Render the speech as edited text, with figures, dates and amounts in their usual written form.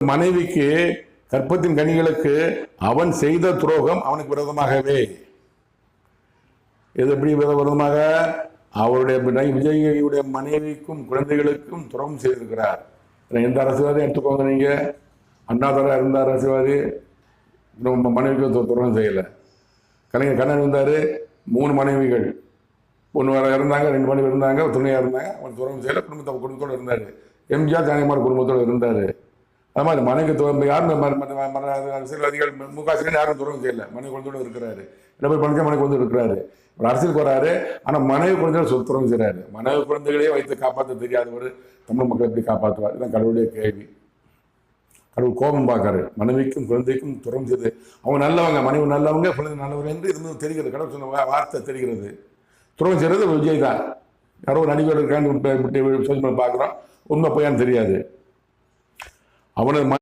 மனைவிக்கு கற்பத்தின் கனிகளுக்கு அவன் செய்த துரோகம் அவனுக்கு விரோதமாகவே. இது எப்படி விரோதமாக? அவருடைய விஜயுடைய மனைவிக்கும் குழந்தைகளுக்கும் துரோகம் செய்திருக்கிறார். எந்த அரசியல்வாதியும் எடுத்துக்கோங்க, நீங்க அண்ணாதுரை இருந்தார் அரசியல்வாதி, மனைவிக்கு துரோகம் செய்யலை. கலைஞர் கண்ணன் இருந்தார், 3 மனைவிகள், ஒன்று இருந்தாங்க, 2 மனைவி இருந்தாங்க, துணையாக இருந்தாங்க, அவன் துரோகம் செய்யலை, குடும்பத்தோடு இருந்தார். எம்ஜிஆர் ஜானகிமார் குடும்பத்தோடு இருந்தார். அது மாதிரி மனைவிக்கு யாரும் அரசியல்வாதிகள் முக ஸ்டாலின் யாரும் துரோகம் செய்யலை, மனைவி குழந்தையோடு இருக்கிறாரு. எடப்பாடி பழனிசாமி மனைவி குழந்தை இருக்கிறாரு. ஒரு அரசியலுக்கு வராரு, ஆனால் மனைவி குழந்தைகள் துரோகம் செய்கிறாரு. மனைவி குழந்தைகளையே வைத்து காப்பாற்ற தெரியாதவர் தமிழ் மக்கள் எப்படி காப்பாற்றுவார்? இதுதான் கடவுளுடைய கேள்வி. கடவுள் கோபம் பார்க்காரு. மனைவிக்கும் குழந்தைக்கும் துரோகம் செய்து அவங்க நல்லவங்க, மனைவி நல்லவங்க, குழந்தை நல்லவங்க என்று இருந்து தெரிகிறது. கடவுள் சொன்ன வார்த்தை தெரிகிறது. துரோகம் செய்கிறது விஜய் தான். யாரோ ஒரு நடிகர் இருக்கான்னு பார்க்குறோம், உண்மை பொய்யான்னு தெரியாது. அவனது